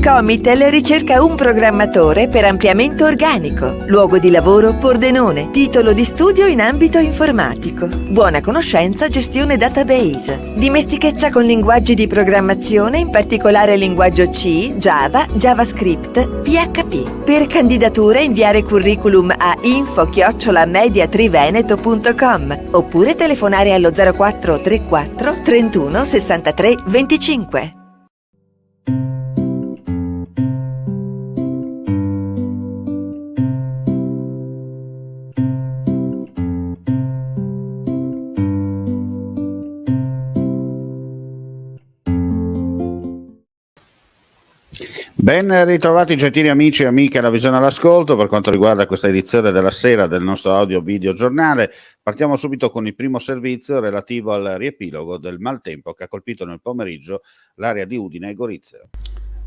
Comitel ricerca un programmatore per ampliamento organico. Luogo di lavoro Pordenone. Titolo di studio in ambito informatico. Buona conoscenza gestione database. Dimestichezza con linguaggi di programmazione, in particolare linguaggio C, Java, JavaScript, PHP. Per candidature inviare curriculum a info@mediatriveneto.com oppure telefonare allo 0434 31 63 25. Ben ritrovati gentili amici e amiche alla Visione all'Ascolto. Per quanto riguarda questa edizione della sera del nostro audio video giornale, partiamo subito con il primo servizio relativo al riepilogo del maltempo che ha colpito nel pomeriggio l'area di Udine e Gorizia.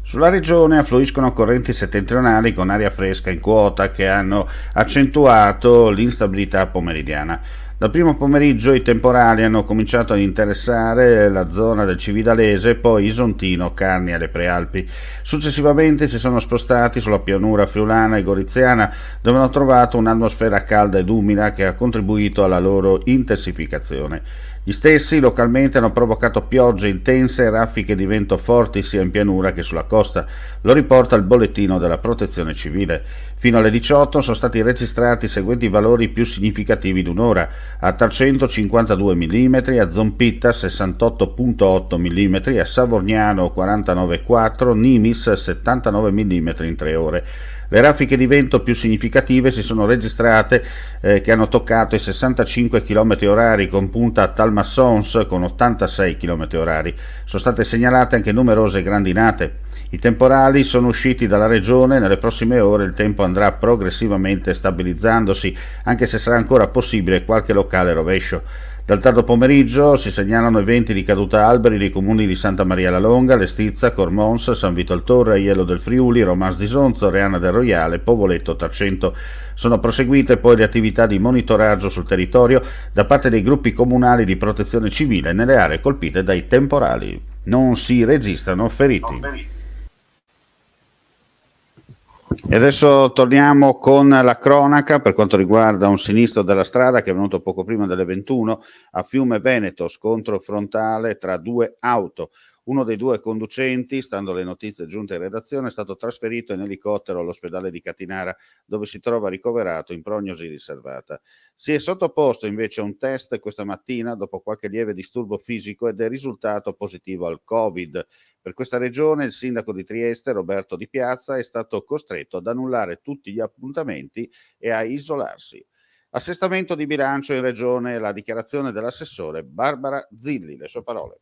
Sulla regione affluiscono correnti settentrionali con aria fresca in quota che hanno accentuato l'instabilità pomeridiana. Dal primo pomeriggio i temporali hanno cominciato ad interessare la zona del Cividalese, poi Isontino, Carni e le Prealpi. Successivamente si sono spostati sulla pianura friulana e goriziana, dove hanno trovato un'atmosfera calda ed umida che ha contribuito alla loro intensificazione. Gli stessi localmente hanno provocato piogge intense e raffiche di vento forti sia in pianura che sulla costa. Lo riporta il bollettino della Protezione Civile. Fino alle 18 sono stati registrati i seguenti valori più significativi d'un'ora: a 352 mm, a Zompitta 68.8 mm, a Savorniano 49,4, Nimis 79 mm in 3 ore. Le raffiche di vento più significative si sono registrate che hanno toccato i 65 km/h con punta a Talmassons con 86 km/h. Sono state segnalate anche numerose grandinate. I temporali sono usciti dalla regione e nelle prossime ore il tempo andrà progressivamente stabilizzandosi, anche se sarà ancora possibile qualche locale rovescio. Dal tardo pomeriggio si segnalano eventi di caduta alberi nei comuni di Santa Maria la Longa, Lestizza, Cormons, San Vito al Torre, Aiello del Friuli, Romans di Sonzo, Reana del Roiale, Povoletto, Tarcento. Sono proseguite poi le attività di monitoraggio sul territorio da parte dei gruppi comunali di protezione civile nelle aree colpite dai temporali. Non si registrano feriti. E adesso torniamo con la cronaca per quanto riguarda un sinistro della strada che è venuto poco prima delle 21 a Fiume Veneto, scontro frontale tra due auto. Uno dei due conducenti, stando alle notizie giunte in redazione, è stato trasferito in elicottero all'ospedale di Catinara, dove si trova ricoverato in prognosi riservata. Si è sottoposto invece a un test questa mattina dopo qualche lieve disturbo fisico ed è risultato positivo al Covid. Per questa regione il sindaco di Trieste, Roberto Di Piazza, è stato costretto ad annullare tutti gli appuntamenti e a isolarsi. Assestamento di bilancio in regione, la dichiarazione dell'assessore Barbara Zilli, le sue parole.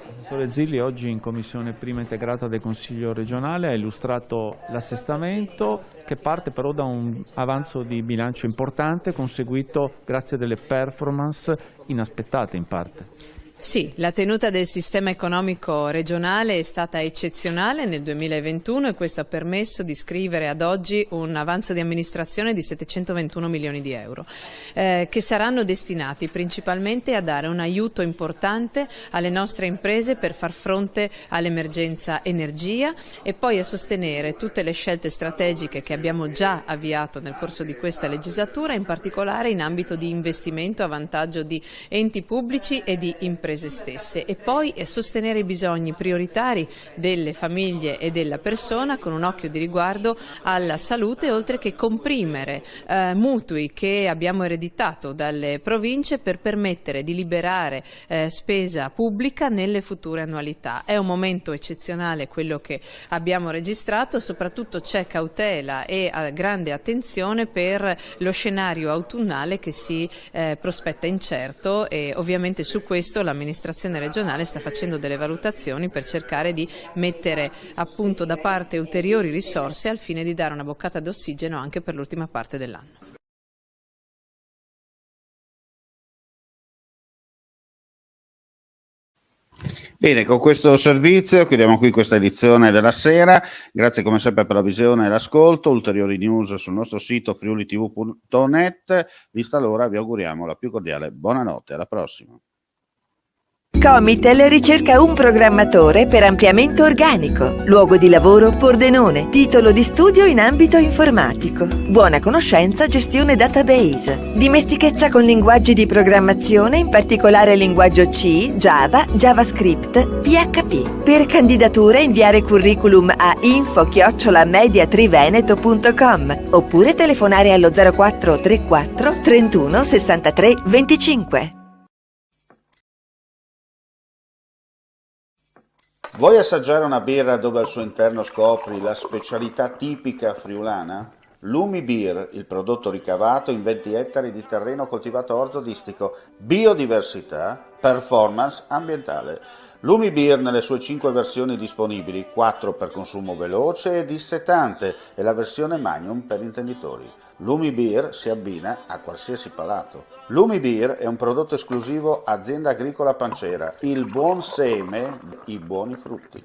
L'assessore Zilli oggi in commissione prima integrata del Consiglio regionale ha illustrato l'assestamento che parte però da un avanzo di bilancio importante conseguito grazie a delle performance inaspettate in parte. Sì, la tenuta del sistema economico regionale è stata eccezionale nel 2021 e questo ha permesso di scrivere ad oggi un avanzo di amministrazione di 721 milioni di euro che saranno destinati principalmente a dare un aiuto importante alle nostre imprese per far fronte all'emergenza energia e poi a sostenere tutte le scelte strategiche che abbiamo già avviato nel corso di questa legislatura, in particolare in ambito di investimento a vantaggio di enti pubblici e di imprese stesse, e poi sostenere i bisogni prioritari delle famiglie e della persona con un occhio di riguardo alla salute, oltre che comprimere mutui che abbiamo ereditato dalle province per permettere di liberare spesa pubblica nelle future annualità. È un momento eccezionale quello che abbiamo registrato, soprattutto c'è cautela e grande attenzione per lo scenario autunnale che si prospetta incerto e ovviamente su questo l'amministrazione regionale sta facendo delle valutazioni per cercare di mettere appunto da parte ulteriori risorse al fine di dare una boccata d'ossigeno anche per l'ultima parte dell'anno. Bene, con questo servizio chiudiamo qui questa edizione della sera. Grazie come sempre per la visione e l'ascolto. Ulteriori news sul nostro sito friulitv.net. Vista l'ora vi auguriamo la più cordiale buonanotte. Alla prossima. Comitel ricerca un programmatore per ampliamento organico. Luogo di lavoro Pordenone. Titolo di studio in ambito informatico. Buona conoscenza gestione database. Dimestichezza con linguaggi di programmazione, in particolare linguaggio C, Java, JavaScript, PHP. Per candidature inviare curriculum a info@mediatriveneto.com oppure telefonare allo 0434 31 63 25. Vuoi assaggiare una birra dove al suo interno scopri la specialità tipica friulana? Lumi Beer, il prodotto ricavato in 20 ettari di terreno coltivato orzodistico, biodiversità, performance ambientale. Lumi Beer nelle sue 5 versioni disponibili, 4 per consumo veloce e dissetante e la versione Magnum per intenditori. Lumi Beer si abbina a qualsiasi palato. Lumi Beer è un prodotto esclusivo Azienda Agricola Pancera, il buon seme, i buoni frutti.